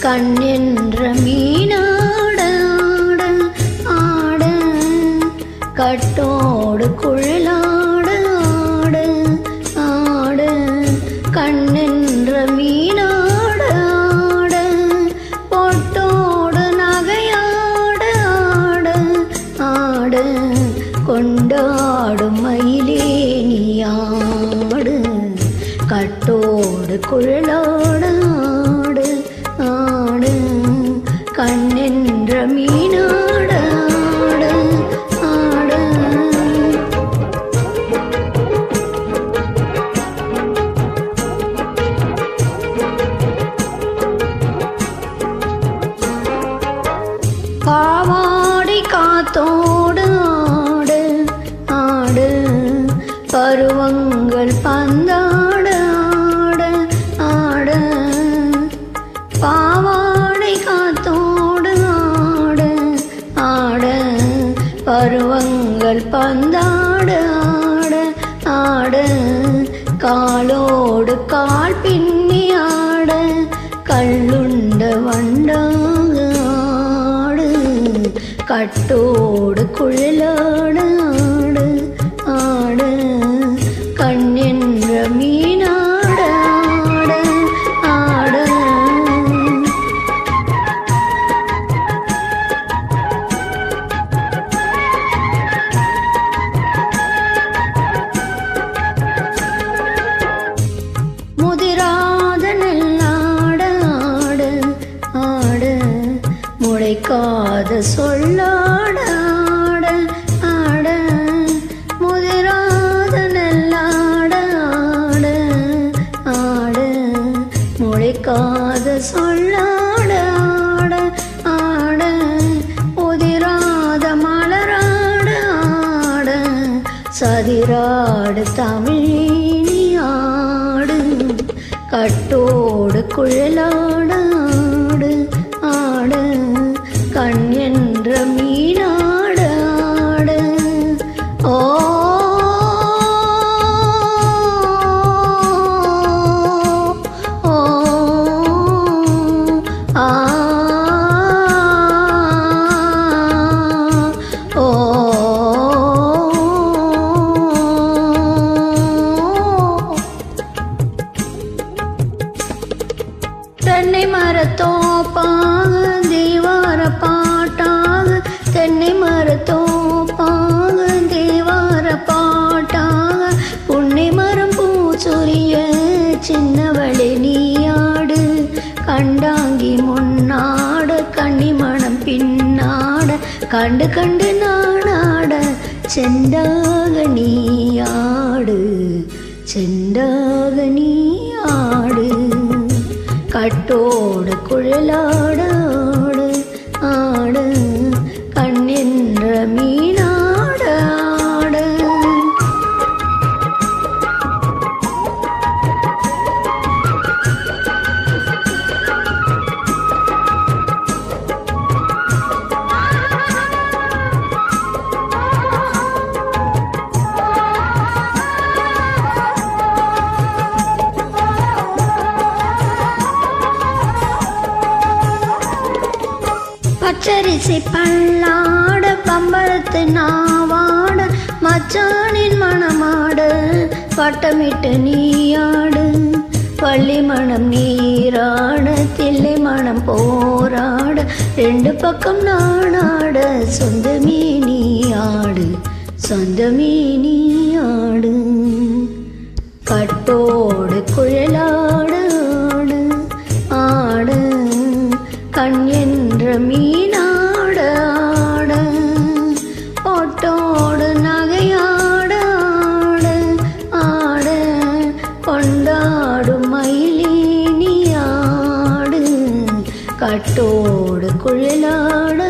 கண்ணென்ற மீனாட ஆட கட்டோடு குழலாட ஆட ஆட கண்ணென்ற மீனாட ஆட பொட்டோடு நகையாட ஆட ஆட கொண்டாடும் மயிலே நீயாடு கட்டோடு குழலாட ஆடு ஆடு கண்ணென்ற மீனாட ஆடு ஆடு பாவாடை காத்தோடு ஆடு ஆடு பருவங்கள் பந்தாட ஆட ஆட பாவாடை காத்தோடு ஆட ஆட பருவங்கள் பந்தாட ஆட ஆட காலோடு கால் பின்னி ஆட கல்லுண்ட வண்டாக ஆடு கட்டோடு குழலாட ஆடு ஆடு கண்ணென்ற மீனாட ஆட ஆட முதிராத நல்லாட ஆட ஆட முளைக்காத சொல்லாட ஆட ஆட முதிராத நல்லாட ஆட ஆட முளைக்காத சொல்லாட ஆட ஆட உதிராத மலராட ஆட சதிராடு தமிழி ஆடு கட்டோடு குழலாட ஆடு ஆட கண் என்ற மீனாட ஆட ஓ ஓ ஆ ஓ தென்னை மரத்தோப்பாக தேவார பாட்டாக தென்னை மரத்தோப்பாக தேவார பாட்டாக புன்னை மரம் பூச்சொரிய சின்னவளே நீயாடு கண்டாங்கி முன்னாட கன்னிமணம் பின்னாட கண்டு கண்டு நானாட செண்டாக நீயாடு செண்டாக நீயாடு கட்டோடு குழலாட ஆடு ஆடு கண்ணென்ற மீனாட ஆடு பச்சரிசி பல்லாட பம்பரத்து நாவாட மச்சானின் மணமாட பட்டமிட்டு நீயாடு பள்ளி மணம் நீராட தில்லை மணம் போராட ரெண்டு பக்கம் நானாட சொந்தமே நீயாடு சொந்தமே நீயாடு கட்டோடு குழலாட ஆடு ஆடு கண் என்ற மீனாட ஆட ஒட்டோடு நகையாட ஆட ஆட கொண்டாடும் மயிலே நீயாடு கட்டோடு குழலாட